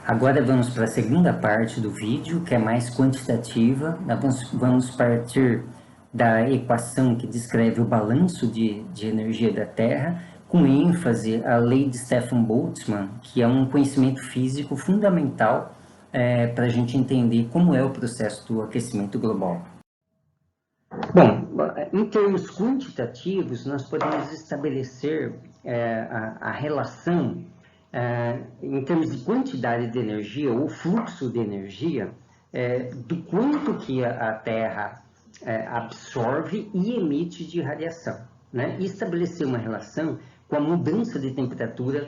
Agora vamos para a segunda parte do vídeo, que é mais quantitativa. Vamos partir da equação que descreve o balanço de energia da Terra, com ênfase à lei de Stefan Boltzmann, que é um conhecimento físico fundamental para a gente entender como é o processo do aquecimento global. Bom, em termos quantitativos, nós podemos estabelecer a relação em termos de quantidade de energia ou fluxo de energia do quanto que a Terra absorve e emite de radiação, né? E estabelecer uma relação com a mudança de temperatura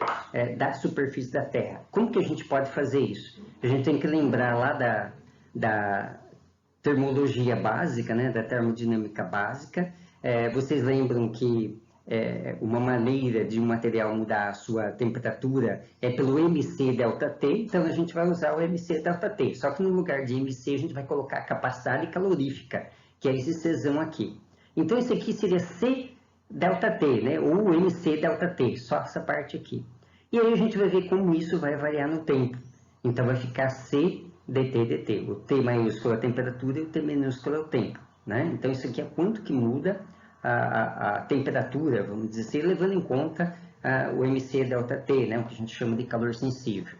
da superfície da Terra. Como que a gente pode fazer isso? A gente tem que lembrar lá da termologia básica, né, da termodinâmica básica. Vocês lembram que uma maneira de um material mudar a sua temperatura é pelo MC delta T, então a gente vai usar o MC delta T, só que no lugar de MC a gente vai colocar a capacidade calorífica, que é esse Czão aqui. Então esse aqui seria C delta T, né, ou MC delta T, só essa parte aqui. E aí a gente vai ver como isso vai variar no tempo. Então vai ficar C dt. O T maiúsculo é a temperatura e o T minúsculo é o tempo, né? Então isso aqui é quanto que muda a temperatura, vamos dizer assim, levando em conta o MC delta T, né? O que a gente chama de calor sensível.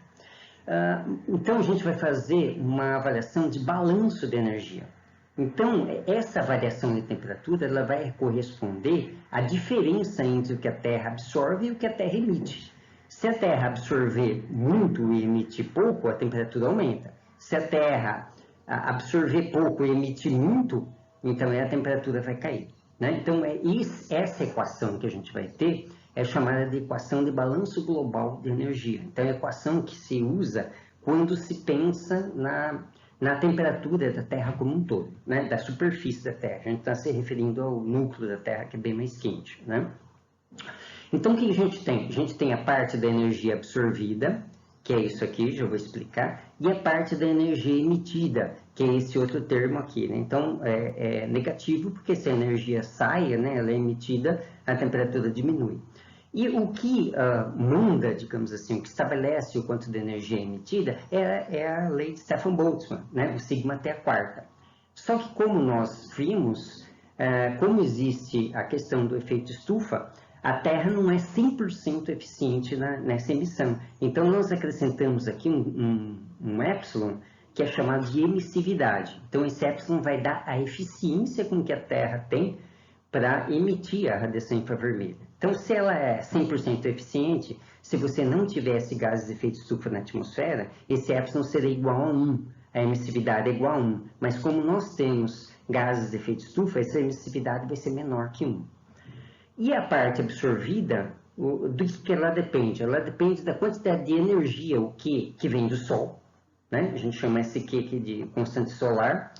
Então a gente vai fazer uma avaliação de balanço de energia. Então essa variação de temperatura ela vai corresponder à diferença entre o que a Terra absorve e o que a Terra emite. Se a Terra absorver muito e emitir pouco, a temperatura aumenta. Se a Terra absorver pouco e emitir muito, então a temperatura vai cair, né? Então, essa equação que a gente vai ter é chamada de equação de balanço global de energia. Então, é a equação que se usa quando se pensa na temperatura da Terra como um todo, né? Da superfície da Terra. A gente está se referindo ao núcleo da Terra, que é bem mais quente, né? Então, o que a gente tem? A gente tem a parte da energia absorvida, que é isso aqui, já vou explicar, e a parte da energia emitida, que é esse outro termo aqui, né? Então, é negativo, porque se a energia sai, né, ela é emitida, a temperatura diminui. E o que manda, digamos assim, o que estabelece o quanto de energia emitida é a lei de Stefan Boltzmann, né? O sigma até a quarta. Só que como nós vimos, como existe a questão do efeito estufa, a Terra não é 100% eficiente nessa emissão. Então, nós acrescentamos aqui um epsilon, que é chamado de emissividade. Então, esse epsilon vai dar a eficiência com que a Terra tem para emitir a radiação infravermelha. Então, se ela é 100% eficiente, se você não tivesse gases de efeito estufa na atmosfera, esse epsilon seria igual a 1. A emissividade é igual a 1. Mas como nós temos gases de efeito estufa, essa emissividade vai ser menor que 1. E a parte absorvida, do que ela depende? Ela depende da quantidade de energia, o Q, que vem do Sol, né? A gente chama esse Q aqui de constante solar.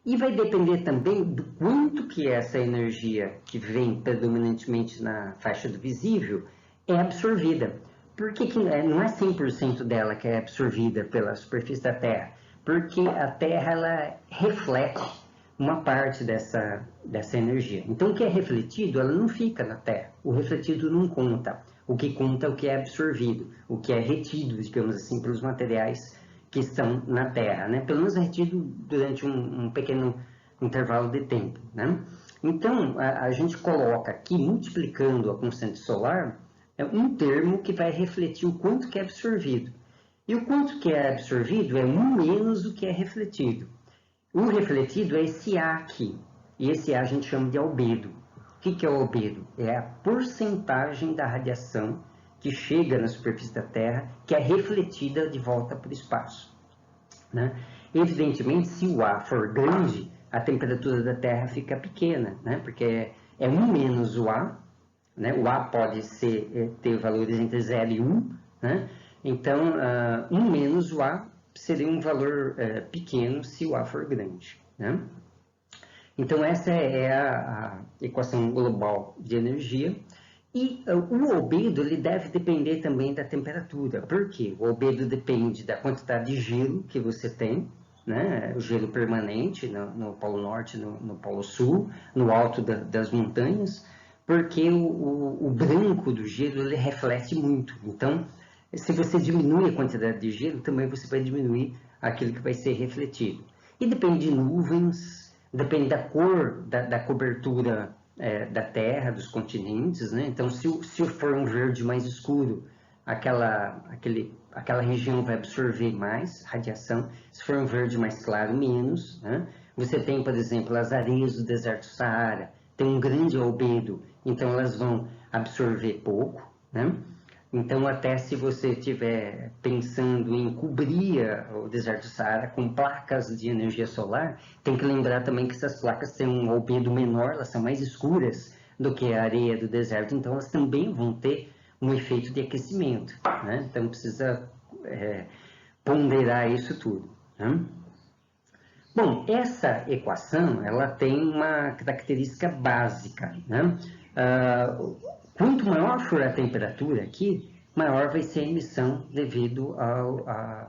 E vai depender também do quanto que essa energia, que vem predominantemente na faixa do visível, é absorvida. Por que não é 100% dela que é absorvida pela superfície da Terra? Porque a Terra ela reflete uma parte dessa energia. Então, o que é refletido, ela não fica na Terra. O refletido não conta. O que conta é o que é absorvido, o que é retido, digamos assim, pelos materiais que estão na Terra, né? Pelo menos é retido durante um pequeno intervalo de tempo, né? Então, a gente coloca aqui, multiplicando a constante solar, um termo que vai refletir o quanto que é absorvido. E o quanto que é absorvido é 1 menos o que é refletido. O refletido é esse A aqui, e esse A a gente chama de albedo. O que é o albedo? É a porcentagem da radiação que chega na superfície da Terra, que é refletida de volta para o espaço, né? Evidentemente, se o A for grande, a temperatura da Terra fica pequena, né? Porque é 1 menos o A, né? O A pode ter valores entre 0 e 1, né? Então, 1 menos o A seria um valor pequeno se o A for grande, né? Então, essa é a equação global de energia. E o albedo ele deve depender também da temperatura. Por quê? O albedo depende da quantidade de gelo que você tem, né? O gelo permanente no Polo Norte, no Polo Sul, no alto das montanhas, porque o branco do gelo ele reflete muito. Então, Se você diminui a quantidade de gelo, também você vai diminuir aquilo que vai ser refletido. E depende de nuvens, depende da cor da cobertura da Terra, dos continentes, né? Então, se for um verde mais escuro, aquela região vai absorver mais radiação. Se for um verde mais claro, menos, né? Você tem, por exemplo, as areias do deserto do Saara, tem um grande albedo, então elas vão absorver pouco, né? Então, até se você estiver pensando em cobrir o deserto do Saara com placas de energia solar, tem que lembrar também que essas placas têm um albedo menor, elas são mais escuras do que a areia do deserto, então elas também vão ter um efeito de aquecimento, né? Então, precisa ponderar isso tudo, né? Bom, essa equação, ela tem uma característica básica, né? Quanto maior for a temperatura aqui, maior vai ser a emissão devido a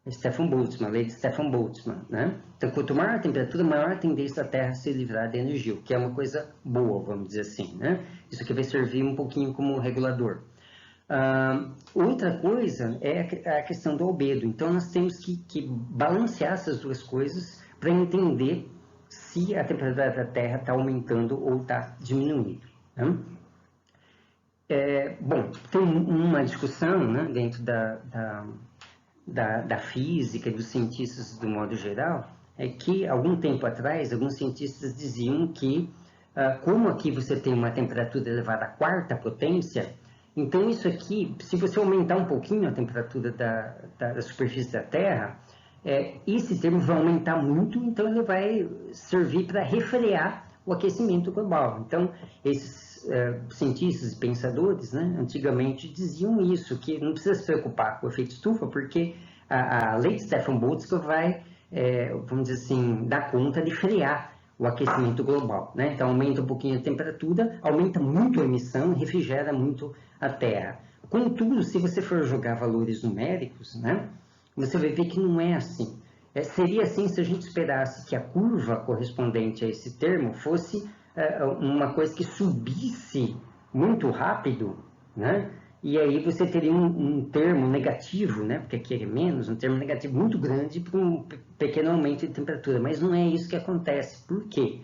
Stefan Boltzmann, a lei de Stefan Boltzmann, né? Então, quanto maior a temperatura, maior a tendência da Terra a se livrar de energia, o que é uma coisa boa, vamos dizer assim, né? Isso aqui vai servir um pouquinho como regulador. Outra coisa é a questão do albedo. Então, nós temos que balancear essas duas coisas para entender se a temperatura da Terra está aumentando ou está diminuindo, né? Bom, tem uma discussão, né, dentro da física e dos cientistas do modo geral, é que algum tempo atrás, alguns cientistas diziam que, como aqui você tem uma temperatura elevada à quarta potência, então isso aqui, se você aumentar um pouquinho a temperatura da superfície da Terra, esse termo vai aumentar muito, então ele vai servir para refrear o aquecimento global. Então, esses cientistas e pensadores, né, antigamente diziam isso, que não precisa se preocupar com o efeito estufa, porque a lei de Stefan Boltzmann vai, vamos dizer assim, dar conta de frear o aquecimento global, né? Então, aumenta um pouquinho a temperatura, aumenta muito a emissão, refrigera muito a Terra. Contudo, se você for jogar valores numéricos, né, você vai ver que não é assim. Seria assim se a gente esperasse que a curva correspondente a esse termo fosse uma coisa que subisse muito rápido, né? E aí você teria um termo negativo, né? Porque aqui é menos, um termo negativo muito grande para um pequeno aumento de temperatura. Mas não é isso que acontece. Por quê?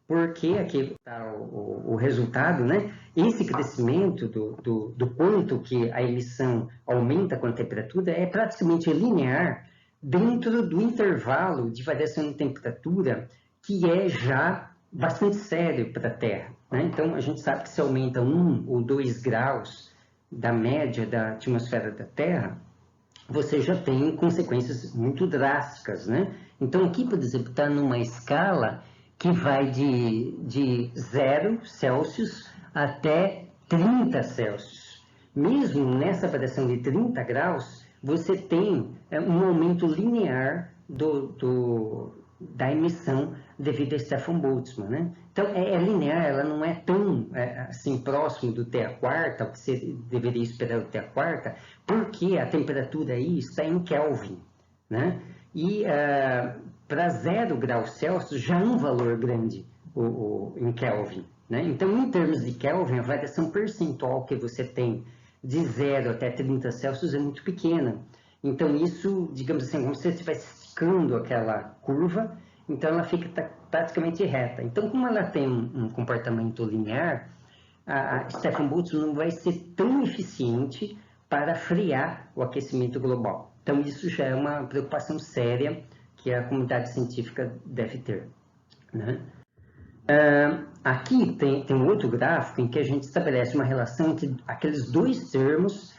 Porque aqui está o resultado, né? Esse crescimento do quanto que a emissão aumenta com a temperatura é praticamente linear dentro do intervalo de variação de temperatura que é já bastante sério para a Terra, né? Então, a gente sabe que se aumenta 1 ou 2 graus da média da atmosfera da Terra, você já tem consequências muito drásticas, né? Então, aqui, por exemplo, está numa escala que vai de 0 Celsius até 30 Celsius. Mesmo nessa variação de 30 graus, você tem um aumento linear da emissão devido a Stefan Boltzmann, né? Então, é linear, ela não é tão assim próximo do T a quarta, o que você deveria esperar do T a quarta, porque a temperatura aí está em Kelvin, né? E para 0 graus Celsius já é um valor grande em Kelvin, né? Então, em termos de Kelvin, a variação percentual que você tem de 0 até 30 Celsius é muito pequena. Então, isso, digamos assim, como se você estivesse esticando aquela curva, então ela fica praticamente reta. Então, como ela tem um comportamento linear, a Stefan Boltzmann não vai ser tão eficiente para frear o aquecimento global. Então, isso já é uma preocupação séria que a comunidade científica deve ter, né? Aqui tem um outro gráfico em que a gente estabelece uma relação entre aqueles dois termos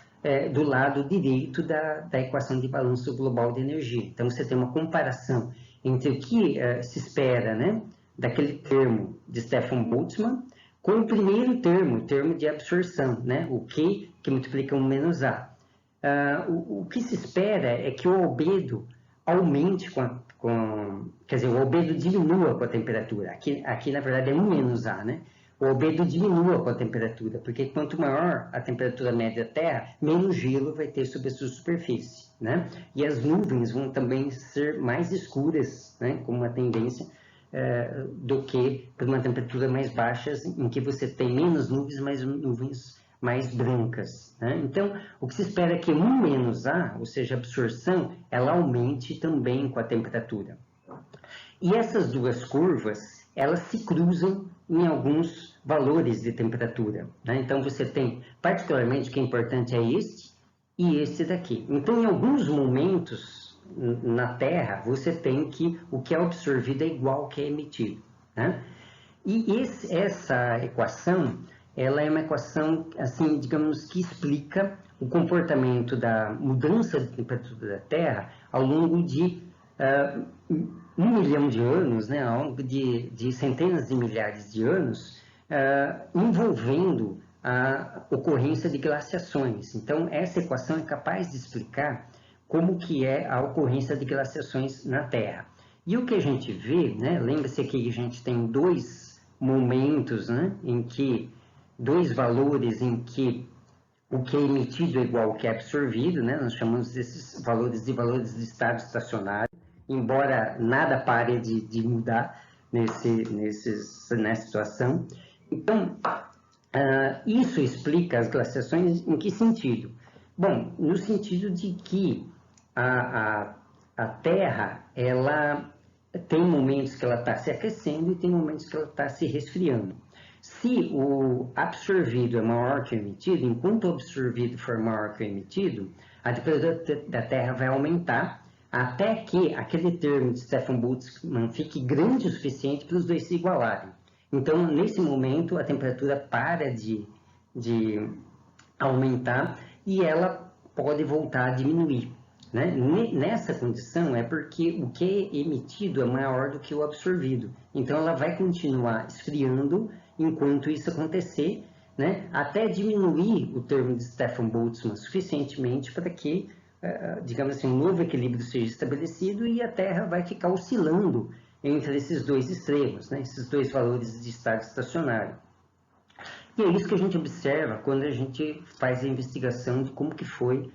do lado direito da equação de balanço global de energia. Então, você tem uma comparação entre o que se espera, né, daquele termo de Stefan Boltzmann com o primeiro termo, o termo de absorção, né, o Q que multiplica 1 menos A. O que se espera é que o albedo aumente quer dizer, o albedo diminua com a temperatura. Aqui na verdade é 1 menos A, né? O albedo diminua com a temperatura, porque quanto maior a temperatura média da Terra, menos gelo vai ter sobre a sua superfície, né? E as nuvens vão também ser mais escuras, né? Como uma tendência do que para uma temperatura mais baixa, em que você tem menos nuvens, mas nuvens mais brancas, né? Então, o que se espera é que U menos A, ou seja, a absorção, ela aumente também com a temperatura. E essas duas curvas, elas se cruzam em alguns valores de temperatura, né? Então, você tem, particularmente, o que é importante é este e este daqui. Então, em alguns momentos na Terra, você tem que o que é absorvido é igual ao que é emitido, né? E essa equação, ela é uma equação, assim, digamos, que explica o comportamento da mudança de temperatura da Terra ao longo de 1 milhão de anos, né, ao longo de centenas de milhares de anos, envolvendo a ocorrência de glaciações. Então, essa equação é capaz de explicar como que é a ocorrência de glaciações na Terra. E o que a gente vê, né, lembra-se que a gente tem dois momentos, né, em que dois valores em que o que é emitido é igual ao que é absorvido, né, nós chamamos desses valores de estado estacionário, embora nada pare de mudar nessa situação. Então, isso explica as glaciações em que sentido? Bom, no sentido de que a Terra, ela tem momentos que ela está se aquecendo e tem momentos que ela está se resfriando. Se o absorvido é maior que o emitido, enquanto o absorvido for maior que o emitido, a temperatura da Terra vai aumentar até que aquele termo de Stefan Boltzmann fique grande o suficiente para os dois se igualarem. Então, nesse momento, a temperatura para de aumentar e ela pode voltar a diminuir. Né? Nessa condição é porque o que é emitido é maior do que o absorvido. Então ela vai continuar esfriando enquanto isso acontecer, né? Até diminuir o termo de Stefan Boltzmann suficientemente para que, digamos assim, um novo equilíbrio seja estabelecido e a Terra vai ficar oscilando entre esses dois extremos, né? Esses dois valores de estado estacionário. E é isso que a gente observa quando a gente faz a investigação de como que foi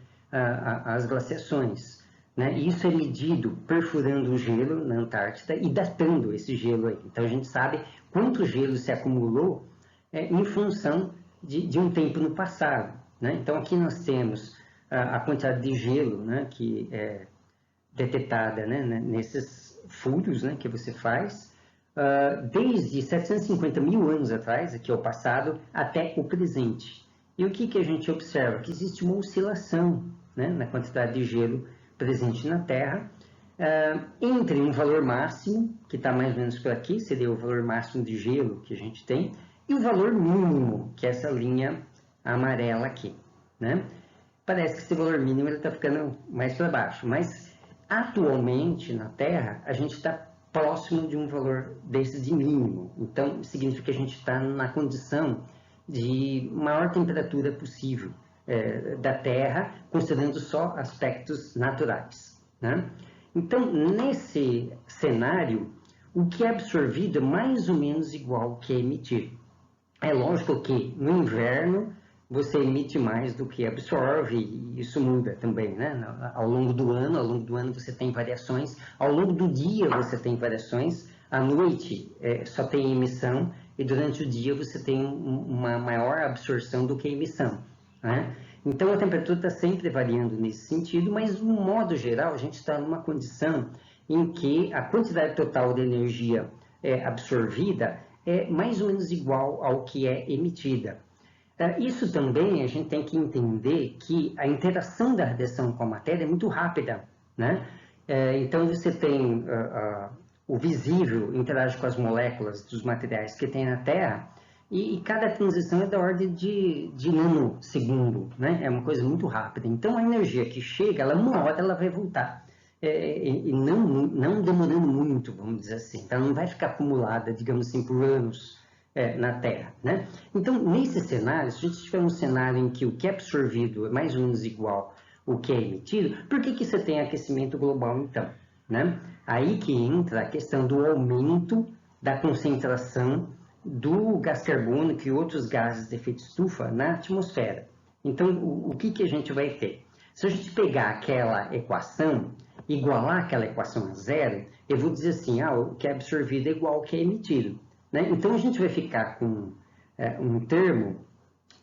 as glaciações, né? E isso é medido perfurando o gelo na Antártida e datando esse gelo aí. Então a gente sabe quanto gelo se acumulou em função de um tempo no passado, né? Então aqui nós temos a quantidade de gelo, né, que é detectada, né, nesses furos, né, que você faz, desde 750 mil anos atrás, aqui é o passado, até o presente. E o que a gente observa? Que existe uma oscilação, né, na quantidade de gelo presente na Terra, entre um valor máximo, que está mais ou menos por aqui, seria o valor máximo de gelo que a gente tem, e o valor mínimo, que é essa linha amarela aqui, né? Parece que esse valor mínimo está ficando mais para baixo, mas atualmente na Terra a gente está próximo de um valor desses de mínimo. Então significa que a gente está na condição de maior temperatura possível da Terra, considerando só aspectos naturais, né? Então, nesse cenário, o que é absorvido é mais ou menos igual ao que é emitido. É lógico que no inverno você emite mais do que absorve, e isso muda também, né? Ao longo do ano você tem variações, ao longo do dia você tem variações, à noite só tem emissão, e durante o dia você tem uma maior absorção do que emissão, né? Então a temperatura está sempre variando nesse sentido, mas de um modo geral a gente está numa condição em que a quantidade total de energia absorvida é mais ou menos igual ao que é emitida. Isso também a gente tem que entender que a interação da radiação com a matéria é muito rápida, né? Então você tem o visível interage com as moléculas dos materiais que tem na Terra e cada transição é da ordem de nanosegundo, né? É uma coisa muito rápida. Então a energia que chega, uma hora ela vai voltar. E não demorando muito, vamos dizer assim. Então não vai ficar acumulada, digamos assim, por anos na Terra, né? Então, nesse cenário, se a gente tiver um cenário em que o que é absorvido é mais ou menos igual ao que é emitido, por que você tem aquecimento global, então, né? Aí que entra a questão do aumento da concentração do gás carbônico e outros gases de efeito estufa na atmosfera. Então, o que a gente vai ter? Se a gente pegar aquela equação, igualar aquela equação a zero, eu vou dizer assim, o que é absorvido é igual ao que é emitido, né? Então a gente vai ficar com um termo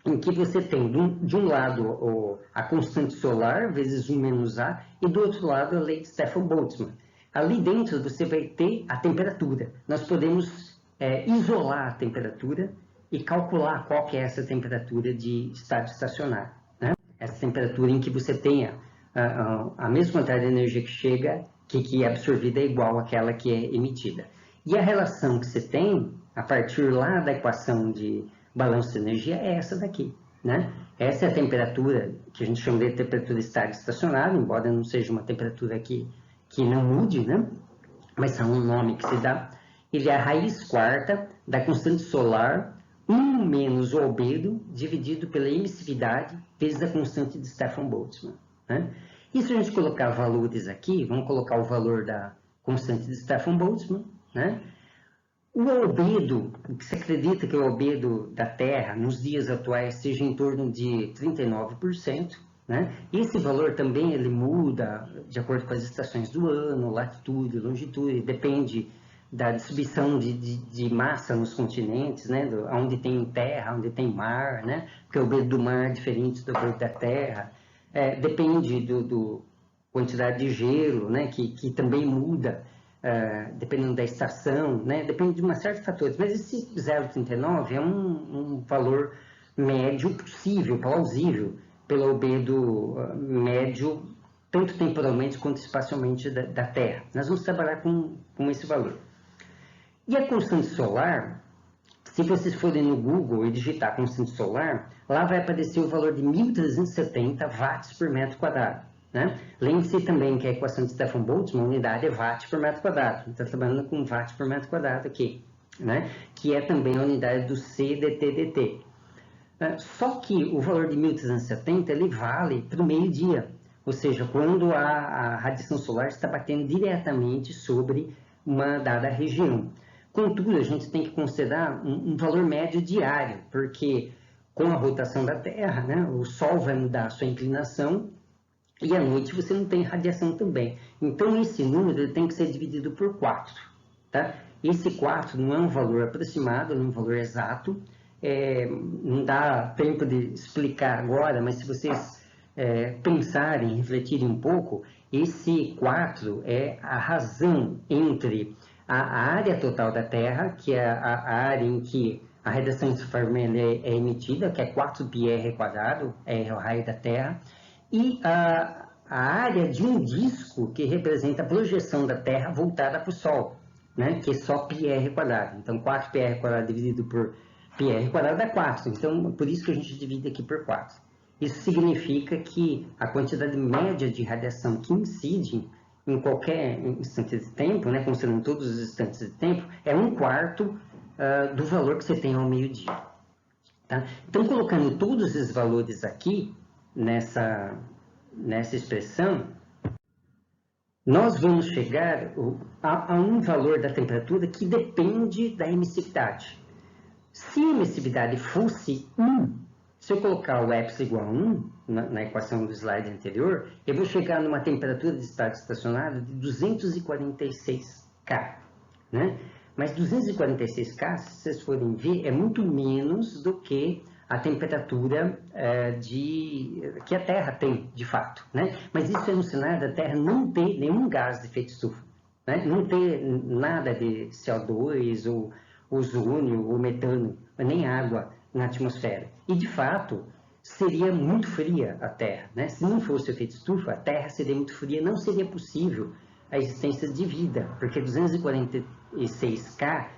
em que você tem, de um lado, a constante solar, vezes 1 menos A, e do outro lado, a lei de Stefan-Boltzmann. Ali dentro, você vai ter a temperatura. Nós podemos isolar a temperatura e calcular qual que é essa temperatura de estado estacionário, né? Essa temperatura em que você tenha a mesma quantidade de energia que chega, que é absorvida, é igual àquela que é emitida. E a relação que você tem, a partir lá da equação de balanço de energia, é essa daqui, né? Essa é a temperatura que a gente chama de temperatura de estado estacionário, embora não seja uma temperatura que não mude, né? Mas é um nome que se dá. Ele é a raiz quarta da constante solar 1 menos o albedo dividido pela emissividade vezes a constante de Stefan-Boltzmann, né? E se a gente colocar valores aqui, vamos colocar o valor da constante de Stefan-Boltzmann, né? O albedo, o que se acredita que o albedo da Terra nos dias atuais seja em torno de 39%, né? Esse valor também ele muda de acordo com as estações do ano, latitude, longitude, depende da distribuição de massa nos continentes, né? Onde tem terra, onde tem mar, né? Porque o albedo do mar é diferente do albedo da Terra. Depende do quantidade de gelo, né? Que também muda. Dependendo da estação, né? Depende de uma série de fatores, mas esse 0,39 é um valor médio possível, plausível, pelo albedo médio, tanto temporalmente quanto espacialmente da Terra. Nós vamos trabalhar com esse valor. E a constante solar, se vocês forem no Google e digitar constante solar, lá vai aparecer o valor de 1.370 watts por metro quadrado. Né? Lembre-se também que a equação de Stefan-Boltzmann, a unidade é watt por metro quadrado. Está trabalhando com watt por metro quadrado aqui, né? Que é também a unidade do CdT/dt. Só que o valor de 1.370 ele vale para o meio-dia, ou seja, quando a radiação solar está batendo diretamente sobre uma dada região. Contudo, a gente tem que considerar um valor médio diário, porque com a rotação da Terra, né, o Sol vai mudar a sua inclinação, e à noite você não tem radiação também. Então, esse número ele tem que ser dividido por 4. Tá? Esse 4 não é um valor aproximado, não é um valor exato. Não dá tempo de explicar agora, mas se vocês pensarem, refletirem um pouco, esse 4 é a razão entre a área total da Terra, que é a área em que a radiação infravermelha é emitida, que é 4πr², é o raio da Terra, e a área de um disco que representa a projeção da Terra voltada para o Sol, né? Que é só πr². Então, 4πr² dividido por πr² dá 4. Então, por isso que a gente divide aqui por 4. Isso significa que a quantidade média de radiação que incide em qualquer instante de tempo, né? Considerando todos os instantes de tempo, é 1/4 do valor que você tem ao meio-dia. Tá? Então, colocando todos esses valores aqui, nessa expressão, nós vamos chegar a um valor da temperatura que depende da emissividade. Se a emissividade fosse 1, se eu colocar o epsilon igual a 1, na equação do slide anterior, eu vou chegar numa temperatura de estado estacionário de 246 K. Né? Mas 246 K, se vocês forem ver, é muito menos do que a temperatura que a Terra tem, de fato. Né? Mas isso é no cenário da Terra não ter nenhum gás de efeito estufa, né? Não ter nada de CO2, ou ozônio, ou metano, nem água na atmosfera. E, de fato, seria muito fria a Terra. Né? Se não fosse o efeito estufa, a Terra seria muito fria, não seria possível a existência de vida, porque 246 K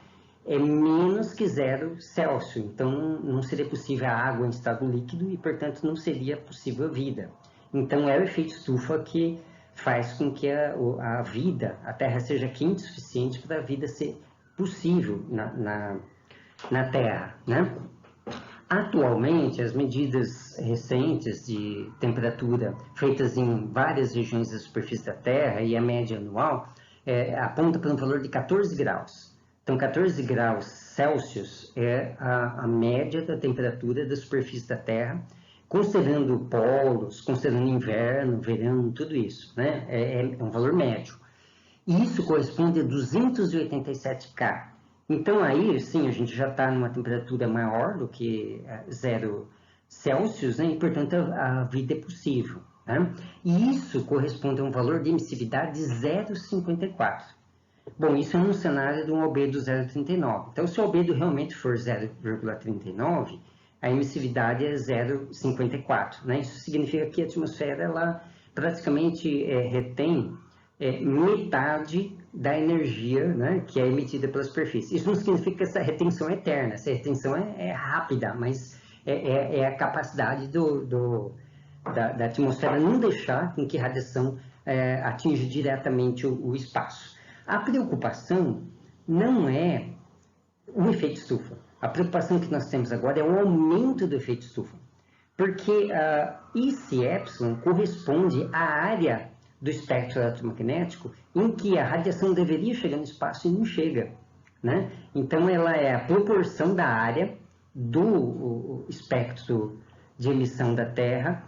é menos que 0 Celsius, então não seria possível a água em estado líquido e, portanto, não seria possível a vida. Então, é o efeito estufa que faz com que a vida, a Terra seja quente o suficiente para a vida ser possível na Terra. Né? Atualmente, as medidas recentes de temperatura feitas em várias regiões da superfície da Terra e a média anual aponta para um valor de 14 graus. Então, 14 graus Celsius é a média da temperatura da superfície da Terra, considerando polos, considerando inverno, verão, tudo isso. Né? É um valor médio. E isso corresponde a 287 K. Então, aí, sim, a gente já está numa temperatura maior do que 0 Celsius, né? E, portanto, a vida é possível. Né? E isso corresponde a um valor de emissividade de 0,54. Bom, isso é um cenário de um albedo 0,39. Então, se o albedo realmente for 0,39, a emissividade é 0,54. Né? Isso significa que a atmosfera ela praticamente retém metade da energia, né, que é emitida pela superfície. Isso não significa que essa retenção é eterna, essa retenção é rápida, mas é a capacidade da atmosfera não deixar com que a radiação atinja diretamente o espaço. A preocupação não é o efeito estufa. A preocupação que nós temos agora é o aumento do efeito estufa, porque esse epsilon corresponde à área do espectro eletromagnético em que a radiação deveria chegar no espaço e não chega. Né? Então, ela é a proporção da área do espectro de emissão da Terra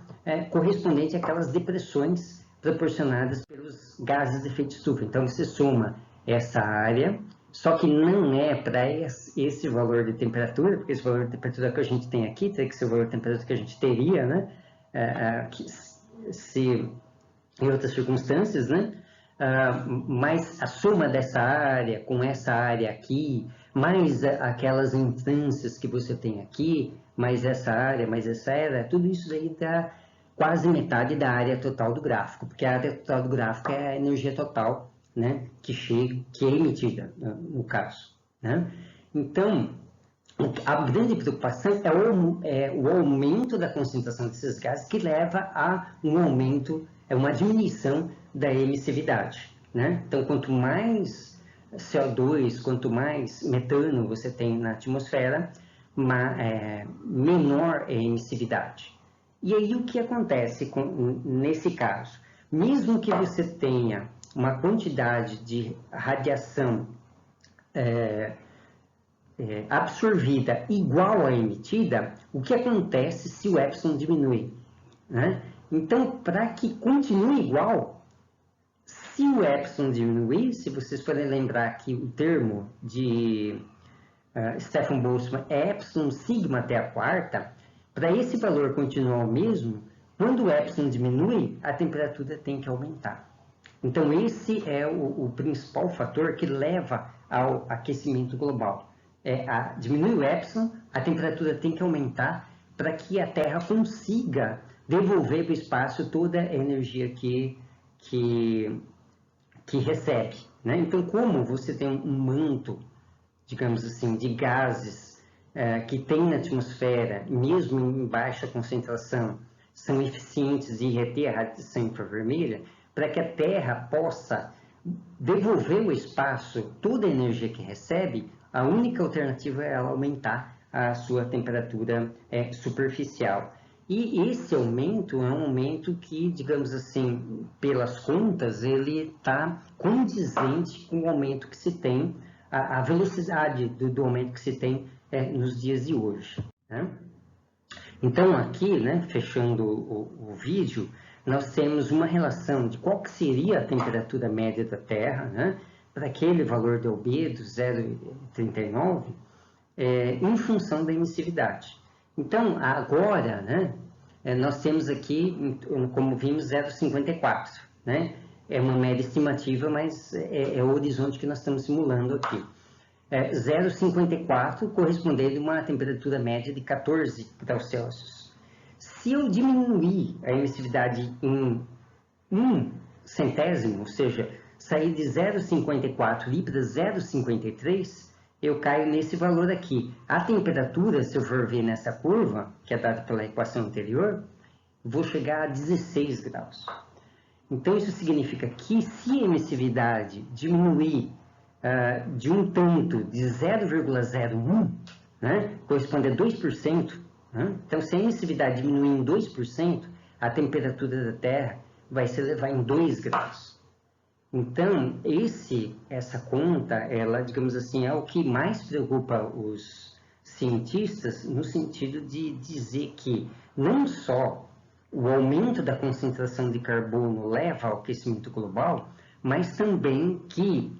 correspondente àquelas depressões proporcionadas pelos gases de efeito estufa. Então, você soma essa área, só que não é para esse valor de temperatura, porque esse valor de temperatura que a gente tem aqui teria que ser o valor de temperatura que a gente teria, né? Se em outras circunstâncias, né? Mas a soma dessa área com essa área aqui, mais aquelas instâncias que você tem aqui, mais essa área, tudo isso daí dá quase metade da área total do gráfico, porque a área total do gráfico é a energia total, né, que é emitida, no caso. Né? Então, a grande preocupação é o aumento da concentração desses gases que leva a um aumento, uma diminuição da emissividade. Né? Então, quanto mais CO2, quanto mais metano você tem na atmosfera, menor é a emissividade. E aí o que acontece nesse caso? Mesmo que você tenha uma quantidade de radiação absorvida igual à emitida, o que acontece se o epsilon diminui? Né? Então, para que continue igual, se o epsilon diminuir, se vocês forem lembrar que o termo de Stefan Boltzmann é epsilon sigma até a quarta, para esse valor continuar o mesmo, quando o epsilon diminui, a temperatura tem que aumentar. Então, esse é o principal fator que leva ao aquecimento global. Diminui o epsilon, a temperatura tem que aumentar para que a Terra consiga devolver para o espaço toda a energia que recebe. Né? Então, como você tem um manto, digamos assim, de gases que tem na atmosfera, mesmo em baixa concentração, são eficientes em reter a radiação infravermelha, para que a Terra possa devolver ao espaço toda a energia que recebe, a única alternativa é ela aumentar a sua temperatura superficial. E esse aumento é um aumento que, digamos assim, pelas contas, ele está condizente com o aumento que se tem, a velocidade do aumento que se tem nos dias de hoje. Né? Então, aqui, né, fechando o vídeo, nós temos uma relação de qual que seria a temperatura média da Terra, né, para aquele valor de albedo, 0,39, em função da emissividade. Então, agora, né, nós temos aqui, como vimos, 0,54. Né? É uma média estimativa, mas é o horizonte que nós estamos simulando aqui. 0,54 correspondendo a uma temperatura média de 14 graus Celsius. Se eu diminuir a emissividade em 1/100, ou seja, sair de 0,54 ir para 0,53, eu caio nesse valor aqui. A temperatura, se eu for ver nessa curva, que é dada pela equação anterior, vou chegar a 16 graus. Então, isso significa que se a emissividade diminuir de um tanto de 0,01, né, corresponde a 2%, né? Então, se a emissividade diminuir em 2%, a temperatura da Terra vai se elevar em 2 graus. Então, essa conta, ela, digamos assim, é o que mais preocupa os cientistas, no sentido de dizer que não só o aumento da concentração de carbono leva ao aquecimento global, mas também que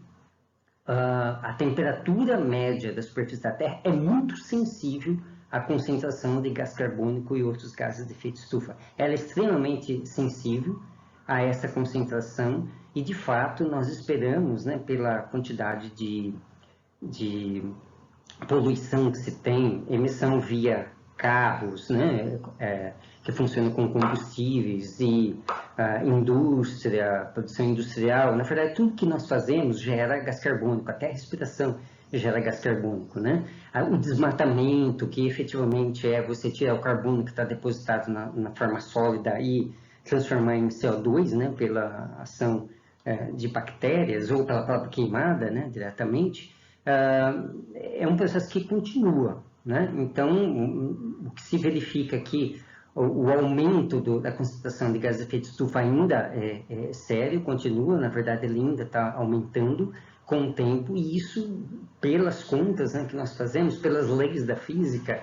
a temperatura média da superfície da Terra é muito sensível a concentração de gás carbônico e outros gases de efeito estufa. Ela é extremamente sensível a essa concentração e, de fato, nós esperamos, né, pela quantidade de poluição que se tem, emissão via carros, né, que funcionam com combustíveis e indústria, produção industrial. Na verdade, tudo que nós fazemos gera gás carbônico, até a respiração gera gás carbônico, né? O desmatamento, que efetivamente é você tirar o carbono que está depositado na forma sólida e transformar em CO2, né, pela ação de bactérias ou pela própria queimada, né, diretamente, é um processo que continua, né? Então, o que se verifica aqui, o aumento da concentração de gases de efeito estufa ainda é sério, continua, na verdade ele ainda está aumentando com o tempo, e isso, pelas contas, né, que nós fazemos, pelas leis da física,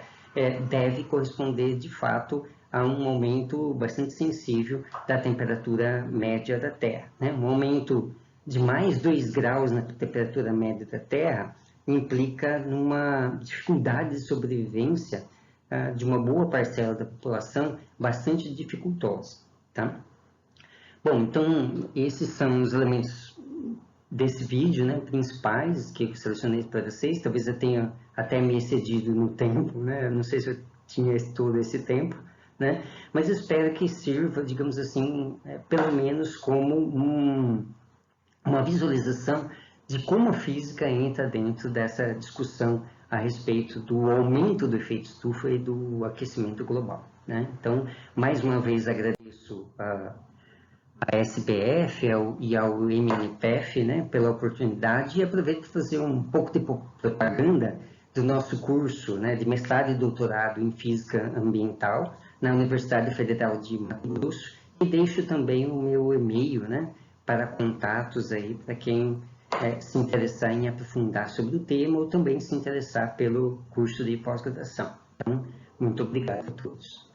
deve corresponder de fato a um aumento bastante sensível da temperatura média da Terra, né? Um aumento de mais 2 graus na temperatura média da Terra implica numa dificuldade de sobrevivência de uma boa parcela da população bastante dificultosa, tá? Bom, então esses são os elementos desse vídeo, né, principais que eu selecionei para vocês. Talvez eu tenha até me excedido no tempo, né? Não sei se eu tinha todo esse tempo, né? Mas eu espero que sirva, digamos assim, pelo menos como uma visualização de como a física entra dentro dessa discussão a respeito do aumento do efeito estufa e do aquecimento global, né? Então, mais uma vez agradeço a SBF e ao MNPF, né, pela oportunidade, e aproveito para fazer um pouco de propaganda do nosso curso, né, de mestrado e doutorado em Física Ambiental na Universidade Federal de Mato Grosso, e deixo também o meu e-mail, né, para contatos aí para quem se interessar em aprofundar sobre o tema ou também se interessar pelo curso de pós-graduação. Então, muito obrigado a todos.